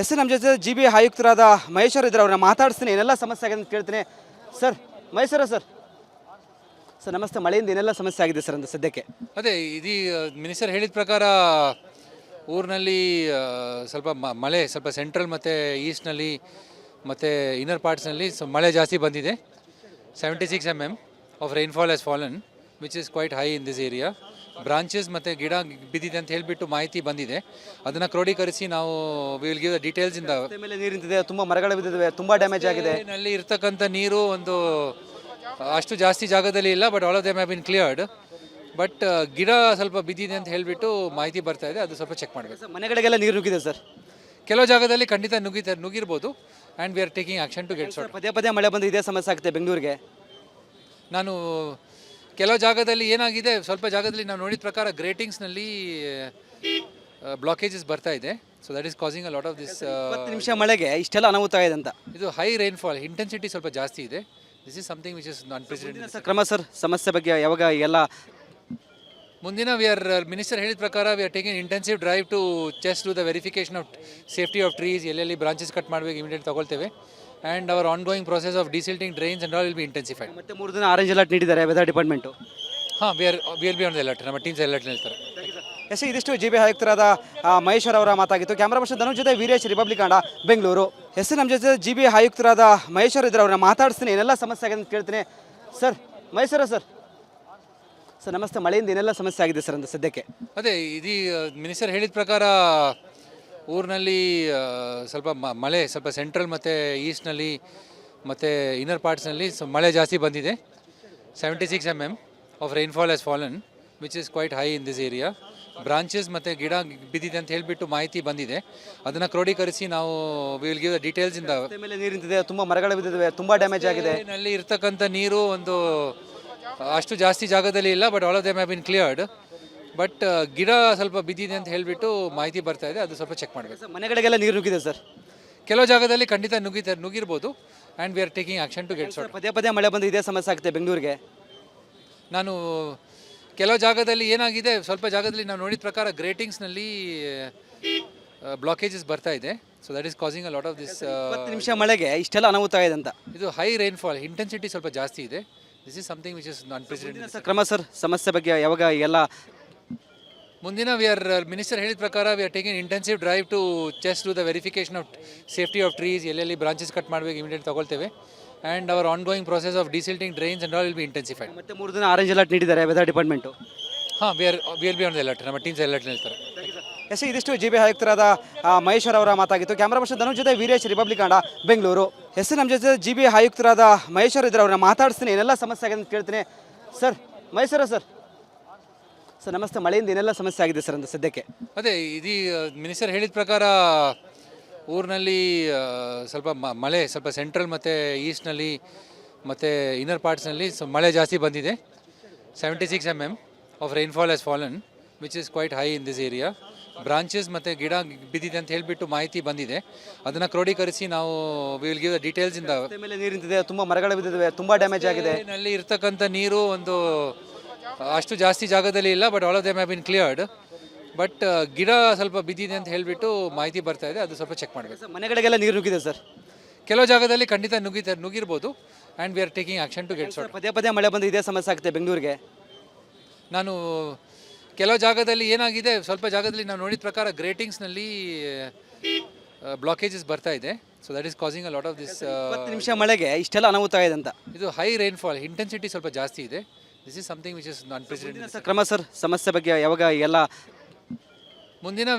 S ನಮ್ಮ ಜೊತೆ G B ಆಯುಕ್ತರಾದ ಮಹೇಶ್ವರ್ ಇದ್ದಾರೆ. ಅವ್ರನ್ನ ಮಾತಾಡಿಸ್ತೀನಿ, ಏನೆಲ್ಲ ಸಮಸ್ಯೆ ಆಗಿದೆ ಅಂತ ಕೇಳ್ತೀನಿ. ಸರ್ ಮಹೇಶ್ವರ ಸರ್, ಸರ್ ನಮಸ್ತೆ. ಮಳೆಯಿಂದ ಏನೆಲ್ಲ ಸಮಸ್ಯೆ ಆಗಿದೆ ಸರ್ ಅಂತ ಸದ್ಯಕ್ಕೆ? ಅದೇ ಇದೀ ಮಿನಿಸ್ಟರ್ ಹೇಳಿದ ಪ್ರಕಾರ ಊರಿನಲ್ಲಿ ಸ್ವಲ್ಪ ಮಳೆ ಸ್ವಲ್ಪ ಸೆಂಟ್ರಲ್ ಮತ್ತು ಈಸ್ಟ್ನಲ್ಲಿ ಮತ್ತು ಇನ್ನರ್ ಪಾರ್ಟ್ಸ್ನಲ್ಲಿ ಮಳೆ ಜಾಸ್ತಿ ಬಂದಿದೆ. 76 mm of rainfall has fallen which is quite high in this area. Branches ಮತ್ತು ಗಿಡ ಬಿದ್ದಿದೆ ಅಂತ ಹೇಳಿಬಿಟ್ಟು ಮಾಹಿತಿ ಬಂದಿದೆ. ಅದನ್ನು ಕ್ರೋಢೀಕರಿಸಿ ನಾವು ವಿಲ್ ಗಿವ್ ದ ಡೀಟೇಲ್ಸ್ ಇಂದ. ಮೇಲೆ ನೀರು ನಿಂತಿದೆ, ತುಂಬ ಮರಗಳು ಬಿದ್ದಿವೆ, ತುಂಬ ಡ್ಯಾಮೇಜ್ ಆಗಿದೆ. ನಲ್ಲಿ ಇರ್ತಕ್ಕಂಥ ನೀರು ಒಂದು ಅಷ್ಟು ಜಾಸ್ತಿ ಜಾಗದಲ್ಲಿ ಇಲ್ಲ, but all of them have been cleared. But ಗಿಡ ಸ್ವಲ್ಪ ಬಿದ್ದಿದೆ ಅಂತ ಹೇಳಿಬಿಟ್ಟು ಮಾಹಿತಿ ಬರ್ತಾ ಇದೆ, ಅದು ಸ್ವಲ್ಪ ಚೆಕ್ ಮಾಡಬೇಕು. ಮನೆಗಳಿಗೆಲ್ಲ ನೀರು ನುಗ್ಗಿದೆ ಸರ್? ಕೆಲವು ಜಾಗದಲ್ಲಿ ಖಂಡಿತ ನುಗ್ಗಿರ್ಬೋದು. And we are taking action to get sort. ಪದೇ ಪದೇ ಮಳೆ ಬಂದು ಇದೇ ಸಮಸ್ಯೆ ಆಗುತ್ತೆ ಬೆಂಗಳೂರಿಗೆ. ನಾನು ಕೆಲವು ಜಾಗದಲ್ಲಿ ಏನಾಗಿದೆ, ಸ್ವಲ್ಪ ಜಾಗದಲ್ಲಿ ನಾವು ನೋಡಿದ ಪ್ರಕಾರ ಗ್ರೇಟಿಂಗ್ಸ್ನಲ್ಲಿ ಬ್ಲಾಕೇಜಸ್ ಬರ್ತಾ ಇದೆ. So that is causing a lot of this. 20 ನಿಮಿಷ ಮಳೆಗೆ ಇಷ್ಟೆಲ್ಲ ಅನಾಹುತ ಆಗಿದೆ ಅಂತ. ಇದು ಹೈ ರೈನ್ಫಾಲ್, ಇಂಟೆನ್ಸಿಟಿ ಸ್ವಲ್ಪ ಜಾಸ್ತಿ ಇದೆ. This is something which is unprecedented. ಕ್ರಮ ಸರ್, ಸಮಸ್ಯೆ ಬಗ್ಗೆ ಯಾವಾಗ ಎಲ್ಲ ಮುಂದಿನ ಮಿನಿಸ್ಟರ್ ಹೇಳಿದ ಪ್ರಕಾರ we are taking intensive drive to chest to the verification of safety of trees. ಎಲ್ಲೆಲ್ಲಿ ಬ್ರಾಂಚಸ್ ಕಟ್ ಮಾಡಬೇಕು ಇಮಿಡಿಯೇಟ್ ತಗೊಳ್ತೇವೆ. And our ongoing process of desilting drains and all will be intensified. ಮತ್ತೆ 3 ದಿನ orange alert ನೀಡಿದ್ದಾರೆ weather department. ಹಾಂ, will be on the alert. ನಮ್ಮ teams alert ಹೇಳ್ತಾರೆ. S, ಇದಿಷ್ಟು ಜಿ ಬಿ ಆಯುಕ್ತರಾದ ಮಹೇಶ್ವರ್ ಅವರ ಮಾತಾಗಿತ್ತು. ಕ್ಯಾಮ್ರಾ ಪರ್ಸನ್ ಧನುಷ್ ಜೊತೆ ವೀರೇಶ್, ರಿಪಬ್ಲಿಕ್ ಕನ್ನಡ, ಬೆಂಗಳೂರು. ಎಸ್ ನಮ್ಮ ಜೊತೆ ಜಿ ಬಿ ಆಯುಕ್ತರಾದ ಮಹೇಶ್ವರ್ ಇದ್ದಾರೆ. ಅವ್ರನ್ನ ಮಾತಾಡಿಸ್ತೀನಿ, ಏನೆಲ್ಲ ಸಮಸ್ಯೆ ಆಗಿದೆ ಅಂತ ಕೇಳ್ತೀನಿ. ಸರ್ ಮಹೇಶ್ವರ ಸರ್, ಸರ್ ನಮಸ್ತೆ. ಮಳೆಯಿಂದ ಏನೆಲ್ಲ ಸಮಸ್ಯೆ ಆಗಿದೆ ಸರ್ ಅಂತ ಸದ್ಯಕ್ಕೆ? ಅದೇ ಇದೀ ಮಿನಿಸ್ಟರ್ ಹೇಳಿದ ಪ್ರಕಾರ ಊರಿನಲ್ಲಿ ಸ್ವಲ್ಪ ಮಳೆ ಸ್ವಲ್ಪ ಸೆಂಟ್ರಲ್ ಮತ್ತು ಈಸ್ಟ್ನಲ್ಲಿ ಮತ್ತು ಇನ್ನರ್ ಪಾರ್ಟ್ಸ್ನಲ್ಲಿ ಮಳೆ ಜಾಸ್ತಿ ಬಂದಿದೆ. 76 mm of rainfall has fallen which is quite high in this area. Branches ಮತ್ತು ಗಿಡ ಬಿದ್ದಿದೆ ಅಂತ ಹೇಳಿಬಿಟ್ಟು ಮಾಹಿತಿ ಬಂದಿದೆ. ಅದನ್ನು ಕ್ರೋಢೀಕರಿಸಿ ನಾವು ವಿಲ್ ಗಿವ್ ದ ಡೀಟೇಲ್ಸ್ ಇಂದ. ಮೇಲೆ ನೀರು ನಿಂತಿದೆ, ತುಂಬ ಮರಗಳು ಬಿದ್ದಿವೆ, ತುಂಬ ಡ್ಯಾಮೇಜ್ ಆಗಿದೆ. ನಲ್ಲಿ ಇರ್ತಕ್ಕಂಥ ನೀರು ಒಂದು ಅಷ್ಟು ಜಾಸ್ತಿ ಜಾಗದಲ್ಲಿ ಇಲ್ಲ, but all of them have been cleared. But ಗಿಡ ಸ್ವಲ್ಪ ಬಿದ್ದಿದೆ ಅಂತ ಹೇಳಿಬಿಟ್ಟು ಮಾಹಿತಿ ಬರ್ತಾ ಇದೆ, ಅದು ಸ್ವಲ್ಪ ಚೆಕ್ ಮಾಡಬೇಕು. ಮನೆಗಳಿಗೆಲ್ಲ ನೀರು ನುಗ್ಗಿದೆ ಸರ್? ಕೆಲವು ಜಾಗದಲ್ಲಿ ಖಂಡಿತ ನುಗ್ಗಿರ್ಬೋದು. And we are taking action to get sort. ಪದೇ ಪದೇ ಮಳೆ ಬಂದು ಇದೇ ಸಮಸ್ಯೆ ಆಗುತ್ತೆ ಬೆಂಗಳೂರಿಗೆ. ನಾನು ಕೆಲವು ಜಾಗದಲ್ಲಿ ಏನಾಗಿದೆ, ಸ್ವಲ್ಪ ಜಾಗದಲ್ಲಿ ನಾವು ನೋಡಿದ ಪ್ರಕಾರ ಗ್ರೇಟಿಂಗ್ಸ್ನಲ್ಲಿ ಬ್ಲಾಕೇಜಸ್ ಬರ್ತಾ ಇದೆ. So that is causing a lot of this. 20 ನಿಮಿಷ ಮಳೆಗೆ ಇಷ್ಟೆಲ್ಲ ಅನಾಹುತ ಆಗಿದೆ ಅಂತ. ಇದು ಹೈ ರೈನ್ಫಾಲ್, ಇಂಟೆನ್ಸಿಟಿ ಸ್ವಲ್ಪ ಜಾಸ್ತಿ ಇದೆ. This is something which is unprecedented. ಕ್ರಮ ಸರ್, ಸಮಸ್ಯೆ ಬಗ್ಗೆ ಯಾವಾಗ ಎಲ್ಲ ಮುಂದಿನ ಮಿನಿಸ್ಟರ್ ಹೇಳಿದ ಪ್ರಕಾರ we are taking intensive drive to chest to the verification of safety of trees. ಎಲ್ಲೆಲ್ಲಿ ಬ್ರಾಂಚಸ್ ಕಟ್ ಮಾಡಬೇಕು ಇಮಿಡಿಯೇಟ್ ತಗೊಳ್ತೇವೆ. And our ongoing process of desilting drains and all will be intensified. ಮತ್ತೆ 3 ದಿನ orange alert ನೀಡಿದ್ದಾರೆ weather department. ಹಾಂ, will be on the alert. ನಮ್ಮ teams alert ಹೇಳ್ತಾರೆ. S, ಇದಿಷ್ಟು ಜಿ ಬಿ ಆಯುಕ್ತರಾದ ಮಹೇಶ್ವರ್ ಅವರ ಮಾತಾಗಿತ್ತು. ಕ್ಯಾಮ್ರಾ ಪರ್ಸನ್ ಧನುಷ್ ಜೊತೆ ವೀರೇಶ್, ರಿಪಬ್ಲಿಕ್ ಕನ್ನಡ, ಬೆಂಗಳೂರು. ಎಸ್ ನಮ್ಮ ಜೊತೆ ಜಿ ಬಿ ಆಯುಕ್ತರಾದ ಮಹೇಶ್ವರ್ ಇದ್ದಾರೆ. ಅವ್ರನ್ನ ಮಾತಾಡಿಸ್ತೀನಿ, ಏನೆಲ್ಲ ಸಮಸ್ಯೆ ಆಗಿದೆ ಅಂತ ಕೇಳ್ತೀನಿ. ಸರ್ ಮಹೇಶ್ವರ ಸರ್, ಸರ್ ನಮಸ್ತೆ. ಮಳೆಯಿಂದ ಏನೆಲ್ಲ ಸಮಸ್ಯೆ ಆಗಿದೆ ಸರ್ ಅಂತ ಸದ್ಯಕ್ಕೆ? ಅದೇ ಇದೀ ಮಿನಿಸ್ಟರ್ ಹೇಳಿದ ಪ್ರಕಾರ ಊರಿನಲ್ಲಿ ಸ್ವಲ್ಪ ಮಳೆ ಸ್ವಲ್ಪ ಸೆಂಟ್ರಲ್ ಮತ್ತು ಈಸ್ಟ್ನಲ್ಲಿ ಮತ್ತು ಇನ್ನರ್ ಪಾರ್ಟ್ಸ್ನಲ್ಲಿ ಮಳೆ ಜಾಸ್ತಿ ಬಂದಿದೆ. 76 mm of rainfall has fallen which is quite high in this area. Branches ಮತ್ತು ಗಿಡ ಬಿದ್ದಿದೆ ಅಂತ ಹೇಳಿಬಿಟ್ಟು ಮಾಹಿತಿ ಬಂದಿದೆ. ಅದನ್ನು ಕ್ರೋಢೀಕರಿಸಿ ನಾವು ವಿಲ್ ಗಿವ್ ದ ಡೀಟೇಲ್ಸ್ ಇಂದ. ಮೇಲೆ ನೀರು ನಿಂತಿದೆ, ತುಂಬ ಮರಗಳು ಬಿದ್ದಿವೆ, ತುಂಬ ಡ್ಯಾಮೇಜ್ ಆಗಿದೆ. ನಲ್ಲಿ ಇರ್ತಕ್ಕಂಥ ನೀರು ಒಂದು ಅಷ್ಟು ಜಾಸ್ತಿ ಜಾಗದಲ್ಲಿ ಇಲ್ಲ, but all of them have been cleared. But ಗಿಡ ಸ್ವಲ್ಪ ಬಿದ್ದಿದೆ ಅಂತ ಹೇಳಿಬಿಟ್ಟು ಮಾಹಿತಿ ಬರ್ತಾ ಇದೆ, ಅದು ಸ್ವಲ್ಪ ಚೆಕ್ ಮಾಡಬೇಕು. ಮನೆಗಳಿಗೆಲ್ಲ ನೀರು ನುಗ್ಗಿದೆ ಸರ್? ಕೆಲವು ಜಾಗದಲ್ಲಿ ಖಂಡಿತ ನುಗ್ಗಿರ್ಬೋದು. And we are taking action to get sort. ಪದೇ ಪದೇ ಮಳೆ ಬಂದು ಇದೇ ಸಮಸ್ಯೆ ಆಗುತ್ತೆ ಬೆಂಗಳೂರಿಗೆ. ನಾನು ಕೆಲವು ಜಾಗದಲ್ಲಿ ಏನಾಗಿದೆ, ಸ್ವಲ್ಪ ಜಾಗದಲ್ಲಿ ನಾವು ನೋಡಿದ ಪ್ರಕಾರ ಗ್ರೇಟಿಂಗ್ಸ್ನಲ್ಲಿ ಬ್ಲಾಕೇಜಸ್ ಬರ್ತಾ ಇದೆ. So that is causing a lot of this. 20 ನಿಮಿಷ ಮಳೆಗೆ ಇಷ್ಟೆಲ್ಲ ಅನಾಹುತ ಆಗಿದೆ ಅಂತ. ಇದು ಹೈ ರೈನ್ಫಾಲ್, ಇಂಟೆನ್ಸಿಟಿ ಸ್ವಲ್ಪ ಜಾಸ್ತಿ ಇದೆ. This is something which is unprecedented. ಕ್ರಮ ಸರ್, ಸಮಸ್ಯೆ ಬಗ್ಗೆ ಯಾವಾಗ ಎಲ್ಲ ಮುಂದಿನ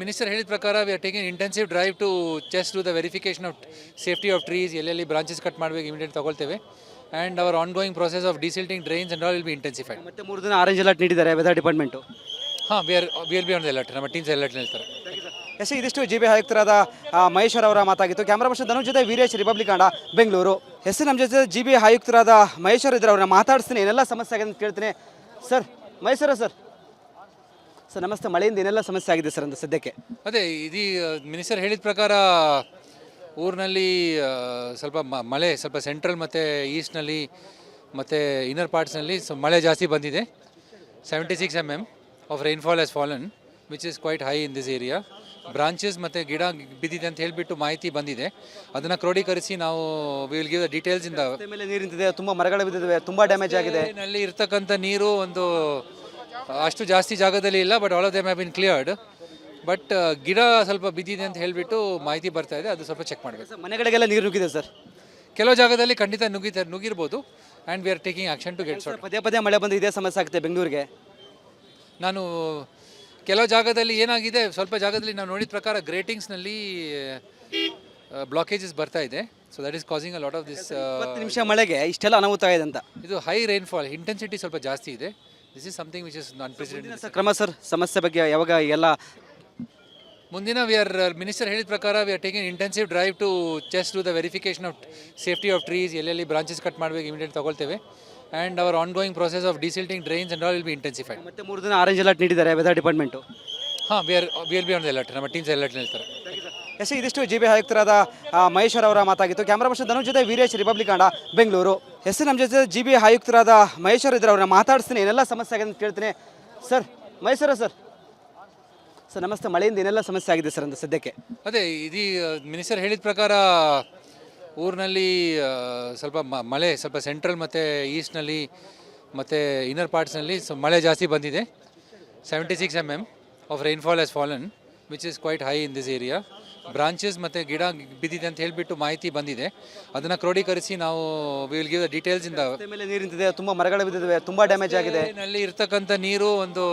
ಮಿನಿಸ್ಟರ್ ಹೇಳಿದ ಪ್ರಕಾರ we are taking intensive drive to chest to the verification of safety of trees. ಎಲ್ಲೆಲ್ಲಿ ಬ್ರಾಂಚಸ್ ಕಟ್ ಮಾಡಬೇಕು ಇಮಿಡಿಯೇಟ್ ತಗೊಳ್ತೇವೆ. And our ongoing process of desilting drains and all will be intensified. ಮತ್ತೆ 3 ದಿನ orange alert ನೀಡಿದ್ದಾರೆ weather department. ಹಾಂ, will be on the alert. ನಮ್ಮ teams alert ಹೇಳ್ತಾರೆ. S, ಇದಿಷ್ಟು ಜಿ ಬಿ ಆಯುಕ್ತರಾದ ಮಹೇಶ್ವರ್ ಅವರ ಮಾತಾಗಿತ್ತು. ಕ್ಯಾಮ್ರಾ ಪರ್ಸನ್ ಧನುಷ್ ಜೊತೆ ವೀರೇಶ್, ರಿಪಬ್ಲಿಕ್ ಕನ್ನಡ, ಬೆಂಗಳೂರು. ಎಸ್ ನಮ್ಮ ಜೊತೆ ಜಿ ಬಿ ಆಯುಕ್ತರಾದ ಮಹೇಶ್ವರ್ ಇದ್ದಾರೆ. ಅವ್ರನ್ನ ಮಾತಾಡಿಸ್ತೀನಿ, ಏನೆಲ್ಲ ಸಮಸ್ಯೆ ಆಗಿದೆ ಅಂತ ಕೇಳ್ತೀನಿ. ಸರ್ ಮಹೇಶ್ವರ ಸರ್, ಸರ್ ನಮಸ್ತೆ. ಮಳೆಯಿಂದ ಏನೆಲ್ಲ ಸಮಸ್ಯೆ ಆಗಿದೆ ಸರ್ ಅಂತ ಸದ್ಯಕ್ಕೆ? ಅದೇ ಇದೀ ಮಿನಿಸ್ಟರ್ ಹೇಳಿದ ಪ್ರಕಾರ ಊರಿನಲ್ಲಿ ಸ್ವಲ್ಪ ಮಳೆ ಸ್ವಲ್ಪ ಸೆಂಟ್ರಲ್ ಮತ್ತು ಈಸ್ಟ್ನಲ್ಲಿ ಮತ್ತು ಇನ್ನರ್ ಪಾರ್ಟ್ಸ್ನಲ್ಲಿ ಮಳೆ ಜಾಸ್ತಿ ಬಂದಿದೆ. 76 mm of rainfall has fallen which is quite high in this area. Branches ಮತ್ತು ಗಿಡ ಬಿದ್ದಿದೆ ಅಂತ ಹೇಳಿಬಿಟ್ಟು ಮಾಹಿತಿ ಬಂದಿದೆ. ಅದನ್ನು ಕ್ರೋಢೀಕರಿಸಿ ನಾವು ವಿಲ್ ಗಿವ್ ದ ಡೀಟೇಲ್ಸ್ ಇಂದ ರಸ್ತೆ ಮೇಲೆ ನೀರು ನಿಂತಿದೆ, ತುಂಬ ಮರಗಳು ಬಿದ್ದಿವೆ, ತುಂಬ ಡ್ಯಾಮೇಜ್ ಆಗಿದೆ. ನಲ್ಲಿ ಇರ್ತಕ್ಕಂಥ ನೀರು ಒಂದು ಅಷ್ಟು ಜಾಸ್ತಿ ಜಾಗದಲ್ಲಿ ಇಲ್ಲ, but all of them have been cleared. But ಗಿಡ ಸ್ವಲ್ಪ ಬಿದ್ದಿದೆ ಅಂತ ಹೇಳಿಬಿಟ್ಟು ಮಾಹಿತಿ ಬರ್ತಾ ಇದೆ, ಅದು ಸ್ವಲ್ಪ ಚೆಕ್ ಮಾಡಬೇಕು. ಸರ್, ಮನೆಗಳಿಗೆಲ್ಲ ನೀರು ನುಗ್ಗಿದೆ ಸರ್. ಕೆಲವು ಜಾಗದಲ್ಲಿ ಖಂಡಿತ ನುಗ್ಗಿರ್ಬೋದು and we are taking action to get sort. ಪದೇ ಪದೇ ಮಳೆ ಬಂದು ಇದೇ ಸಮಸ್ಯೆ ಆಗುತ್ತೆ ಬೆಂಗಳೂರಿಗೆ. ನಾನು ಕೆಲವು ಜಾಗದಲ್ಲಿ ಏನಾಗಿದೆ, ಸ್ವಲ್ಪ ಜಾಗದಲ್ಲಿ ನಾವು ನೋಡಿದ ಪ್ರಕಾರ ಗ್ರೇಟಿಂಗ್ಸ್ನಲ್ಲಿ ಬ್ಲಾಕೇಜಸ್ ಬರ್ತಾ ಇದೆ. So that is causing a lot of this. 20 ನಿಮಿಷ ಮಳೆಗೆ ಇಷ್ಟೆಲ್ಲ ಅನಾಹುತ ಆಗಿದೆ ಅಂತ. ಇದು ಹೈ ರೈನ್ಫಾಲ್, ಇಂಟೆನ್ಸಿಟಿ ಸ್ವಲ್ಪ ಜಾಸ್ತಿ ಇದೆ. This is something which is unprecedented. Sir, ಕ್ರಮ ಸರ್, ಸಮಸ್ಯೆ ಬಗ್ಗೆ ಯಾವಾಗ ಎಲ್ಲ ಮುಂದಿನ ಮಿನಿಸ್ಟರ್ ಹೇಳಿದ ಪ್ರಕಾರ we are taking intensive drive to chest to the verification of safety of trees, ಎಲ್ಲೆಲ್ಲಿ ಬ್ರಾಂಚಸ್ ಕಟ್ ಮಾಡಬೇಕು ಇಮಿಡಿಯೇಟ್ ತಗೊಳ್ತೇವೆ. And our ongoing process of desilting drains and all will be intensified. ಮತ್ತೆ 3 ದಿನ orange alert ನೀಡಿದ್ದಾರೆ weather department. ಹಾಂ, will be on the alert. ನಮ್ಮ teams alert ಹೇಳ್ತಾರೆ. S, ಇದಿಷ್ಟು GB ಆಯುಕ್ತರಾದ ಮಹೇಶ್ವರ್ ಅವರ ಮಾತಾಗಿತ್ತು. ಕ್ಯಾಮ್ರಾ ಪರ್ಸನ್ ಧನುಷ್ ಜೊತೆ ವೀರೇಶ್, ರಿಪಬ್ಲಿಕ್ ಕನ್ನಡ, ಬೆಂಗಳೂರು. ಎಸ್, ನಮ್ಮ ಜೊತೆ GB ಆಯುಕ್ತರಾದ ಮಹೇಶ್ವರ್ ಇದ್ದಾರೆ, ಅವ್ರನ್ನ ಮಾತಾಡಿಸ್ತೀನಿ, ಏನೆಲ್ಲ ಸಮಸ್ಯೆ ಆಗಿದೆ ಅಂತ ಕೇಳ್ತೀನಿ. ಸರ್, ಮಹೇಶ್ವರ ಸರ್, ನಮಸ್ತೆ. ಮಳೆಯಿಂದ ಏನೆಲ್ಲ ಸಮಸ್ಯೆ ಆಗಿದೆ ಸರ್ ಅಂತ ಸದ್ಯಕ್ಕೆ? ಅದೇ ಇದೀ ಮಿನಿಸ್ಟರ್ ಹೇಳಿದ ಪ್ರಕಾರ ಊರಿನಲ್ಲಿ ಸ್ವಲ್ಪ ಮಳೆ ಸ್ವಲ್ಪ ಸೆಂಟ್ರಲ್ ಮತ್ತು ಈಸ್ಟ್ನಲ್ಲಿ ಮತ್ತು ಇನ್ನರ್ ಪಾರ್ಟ್ಸ್ನಲ್ಲಿ ಮಳೆ ಜಾಸ್ತಿ ಬಂದಿದೆ. 76 mm of rainfall has fallen which is quite high in this area. Branches ಮತ್ತು ಗಿಡ ಬಿದ್ದಿದೆ ಅಂತ ಹೇಳಿಬಿಟ್ಟು ಮಾಹಿತಿ ಬಂದಿದೆ. ಅದನ್ನು ಕ್ರೋಢೀಕರಿಸಿ ನಾವು ವಿಲ್ ಗಿವ್ ದ ಡೀಟೇಲ್ಸ್ ಇಂದ ರಸ್ತೆ ಮೇಲೆ ನೀರು ನಿಂತಿದೆ, ತುಂಬ ಮರಗಳು ಬಿದ್ದಿವೆ, ತುಂಬ ಡ್ಯಾಮೇಜ್ ಆಗಿದೆ. ನಲ್ಲಿ ಇರ್ತಕ್ಕಂಥ ನೀರು ಒಂದು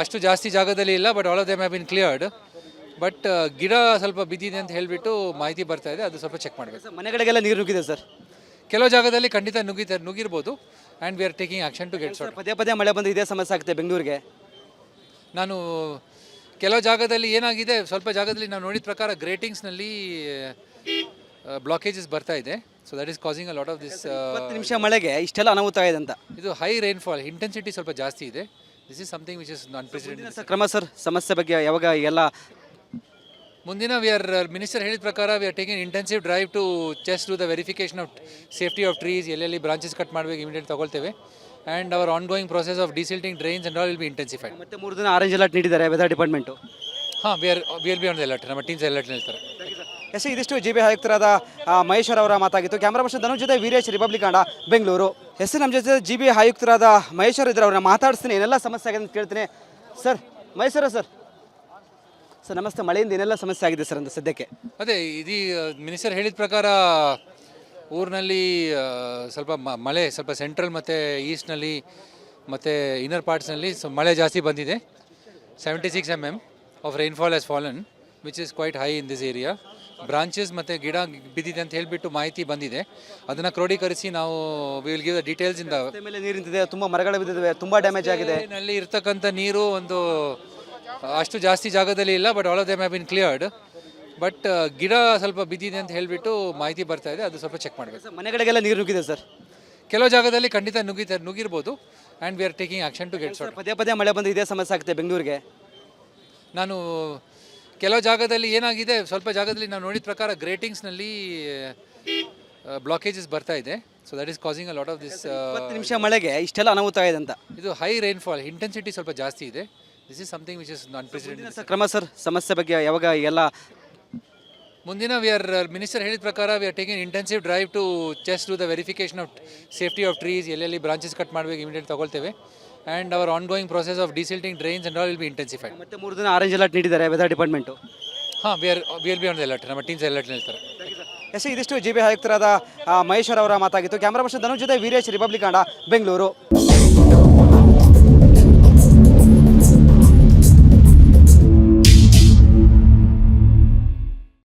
ಅಷ್ಟು ಜಾಸ್ತಿ ಜಾಗದಲ್ಲಿ ಇಲ್ಲ, but all of them have been cleared. But ಗಿಡ ಸ್ವಲ್ಪ ಬಿದ್ದಿದೆ ಅಂತ ಹೇಳಿಬಿಟ್ಟು ಮಾಹಿತಿ ಬರ್ತಾ ಇದೆ, ಅದು ಸ್ವಲ್ಪ ಚೆಕ್ ಮಾಡಬೇಕು. ಸರ್, ಮನೆಗಳಿಗೆಲ್ಲ ನೀರು ನುಗ್ಗಿದೆ ಸರ್. ಕೆಲವು ಜಾಗದಲ್ಲಿ ಖಂಡಿತ ನುಗ್ಗಿರ್ಬೋದು and we are taking action to get sort. ಪದೇ ಪದೇ ಮಳೆ ಬಂದು ಇದೇ ಸಮಸ್ಯೆ ಆಗುತ್ತೆ ಬೆಂಗಳೂರಿಗೆ. ನಾನು ಕೆಲವು ಜಾಗದಲ್ಲಿ ಏನಾಗಿದೆ, ಸ್ವಲ್ಪ ಜಾಗದಲ್ಲಿ ನಾವು ನೋಡಿದ ಪ್ರಕಾರ ಗ್ರೇಟಿಂಗ್ಸ್ನಲ್ಲಿ ಬ್ಲಾಕೇಜಸ್ ಬರ್ತಾ ಇದೆ. So that is causing a lot of this. 20 ನಿಮಿಷ ಮಳೆಗೆ ಇಷ್ಟೆಲ್ಲ ಅನಾಹುತ ಆಗಿದೆ ಅಂತ. ಇದು ಹೈ ರೈನ್ಫಾಲ್, ಇಂಟೆನ್ಸಿಟಿ ಸ್ವಲ್ಪ ಜಾಸ್ತಿ ಇದೆ. This is something which is unprecedented. Sir, ಕ್ರಮ ಸರ್, ಸಮಸ್ಯೆ ಬಗ್ಗೆ ಯಾವಾಗ ಎಲ್ಲ ಮುಂದಿನ ಮಿನಿಸ್ಟರ್ ಹೇಳಿದ ಪ್ರಕಾರ we are taking intensive drive to chest to the verification of safety of trees, ಎಲ್ಲೆಲ್ಲಿ ಬ್ರಾಂಚಸ್ ಕಟ್ ಮಾಡಬೇಕು ಇಮಿಡಿಯೇಟ್ ತಗೊಳ್ತೇವೆ. And our ongoing process of desilting drains and all will be intensified. ಮತ್ತೆ 3 ದಿನ orange alert ನೀಡಿದ್ದಾರೆ weather department. ಹಾಂ, will be on the alert. ನಮ್ಮ teams alert ಹೇಳ್ತಾರೆ. S, ಇದಿಷ್ಟು GB ಆಯುಕ್ತರಾದ ಮಹೇಶ್ವರ್ ಅವರ ಮಾತಾಗಿತ್ತು. ಕ್ಯಾಮ್ರಾ ಪರ್ಸನ್ ಧನುಷ್ ಜೊತೆ ವೀರೇಶ್, ರಿಪಬ್ಲಿಕ್ ಕನ್ನಡ, ಬೆಂಗಳೂರು. ಎಸ್, ನಮ್ಮ ಜೊತೆ GB ಆಯುಕ್ತರಾದ ಮಹೇಶ್ವರ್ ಇದ್ದಾರೆ, ಅವ್ರನ್ನ ಮಾತಾಡಿಸ್ತೀನಿ, ಏನೆಲ್ಲ ಸಮಸ್ಯೆ ಆಗಿದೆ ಅಂತ ಕೇಳ್ತೀನಿ. ಸರ್, ಮಹೇಶ್ವರ ಸರ್, ನಮಸ್ತೆ. ಮಳೆಯಿಂದ ಏನೆಲ್ಲ ಸಮಸ್ಯೆ ಆಗಿದೆ ಸರ್ ಅಂತ ಸದ್ಯಕ್ಕೆ? ಅದೇ ಇದೀ ಮಿನಿಸ್ಟರ್ ಹೇಳಿದ ಪ್ರಕಾರ ಊರಿನಲ್ಲಿ ಸ್ವಲ್ಪ ಮಳೆ ಸ್ವಲ್ಪ ಸೆಂಟ್ರಲ್ ಮತ್ತು ಈಸ್ಟ್ನಲ್ಲಿ ಮತ್ತು ಇನ್ನರ್ ಪಾರ್ಟ್ಸ್ನಲ್ಲಿ ಮಳೆ ಜಾಸ್ತಿ ಬಂದಿದೆ. 76 mm of rainfall has fallen which is quite high in this area. Branches ಮತ್ತು ಗಿಡ ಬಿದ್ದಿದೆ ಅಂತ ಹೇಳಿಬಿಟ್ಟು ಮಾಹಿತಿ ಬಂದಿದೆ. ಅದನ್ನು ಕ್ರೋಢೀಕರಿಸಿ ನಾವು ವಿಲ್ ಗಿವ್ ದ ಡೀಟೇಲ್ಸ್ ಇಂದ ರಸ್ತೆ ಮೇಲೆ ನೀರು ನಿಂತಿದೆ, ತುಂಬ ಮರಗಳು ಬಿದ್ದಿವೆ, ತುಂಬ ಡ್ಯಾಮೇಜ್ ಆಗಿದೆ. ನಲ್ಲಿ ಇರ್ತಕ್ಕಂಥ ನೀರು ಒಂದು ಅಷ್ಟು ಜಾಸ್ತಿ ಜಾಗದಲ್ಲಿ ಇಲ್ಲ, but all of them have been cleared. But ಗಿಡ ಸ್ವಲ್ಪ ಬಿದ್ದಿದೆ ಅಂತ ಹೇಳಿಬಿಟ್ಟು ಮಾಹಿತಿ ಬರ್ತಾ ಇದೆ, ಅದು ಸ್ವಲ್ಪ ಚೆಕ್ ಮಾಡಬೇಕು. ಸರ್, ಮನೆಗಳಿಗೆಲ್ಲ ನೀರು ನುಗ್ಗಿದೆ ಸರ್. ಕೆಲವು ಜಾಗದಲ್ಲಿ ಖಂಡಿತ ನುಗ್ಗಿರ್ಬೋದು and we are taking action to get sort. ಪದೇ ಪದೇ ಮಳೆ ಬಂದು ಇದೇ ಸಮಸ್ಯೆ ಆಗುತ್ತೆ ಬೆಂಗಳೂರಿಗೆ. ನಾನು ಕೆಲವು ಜಾಗದಲ್ಲಿ ಏನಾಗಿದೆ, ಸ್ವಲ್ಪ ಜಾಗದಲ್ಲಿ ನಾವು ನೋಡಿದ ಪ್ರಕಾರ ಗ್ರೇಟಿಂಗ್ಸ್ನಲ್ಲಿ ಬ್ಲಾಕೇಜಸ್ ಬರ್ತಾ ಇದೆ. So that is causing a lot of this. 20 ನಿಮಿಷ ಮಳೆಗೆ ಇಷ್ಟೆಲ್ಲ ಅನಾಹುತ ಆಗಿದೆ ಅಂತ. ಇದು ಹೈ ರೈನ್ಫಾಲ್, ಇಂಟೆನ್ಸಿಟಿ ಸ್ವಲ್ಪ ಜಾಸ್ತಿ ಇದೆ. This is something which is unprecedented. Sir, ಕ್ರಮ ಸರ್, ಸಮಸ್ಯೆ ಬಗ್ಗೆ ಯಾವಾಗ ಎಲ್ಲ ಮುಂದಿನ ಮಿನಿಸ್ಟರ್ ಹೇಳಿದ ಪ್ರಕಾರ we are taking intensive drive to chest to the verification of safety of trees, ಎಲ್ಲೆಲ್ಲಿ ಬ್ರಾಂಚಸ್ ಕಟ್ ಮಾಡಬೇಕು ಇಮಿಡಿಯೇಟ್ ತಗೊಳ್ತೇವೆ. And our ongoing process of desilting drains and all will be intensified. ಮತ್ತೆ 3 ದಿನ orange alert ನೀಡಿದ್ದಾರೆ weather department. ಹಾಂ, will be on the alert. ನಮ್ಮ teams alert ಹೇಳ್ತಾರೆ. S, ಇದಿಷ್ಟು GB ಆಯುಕ್ತರಾದ ಮಹೇಶ್ವರ್ ಅವರ ಮಾತಾಗಿತ್ತು. ಕ್ಯಾಮ್ರಾ ಪರ್ಸನ್ ಧನುಷ್ ಜೊತೆ ವೀರೇಶ್, ರಿಪಬ್ಲಿಕ್ ಕನ್ನಡ, ಬೆಂಗಳೂರು.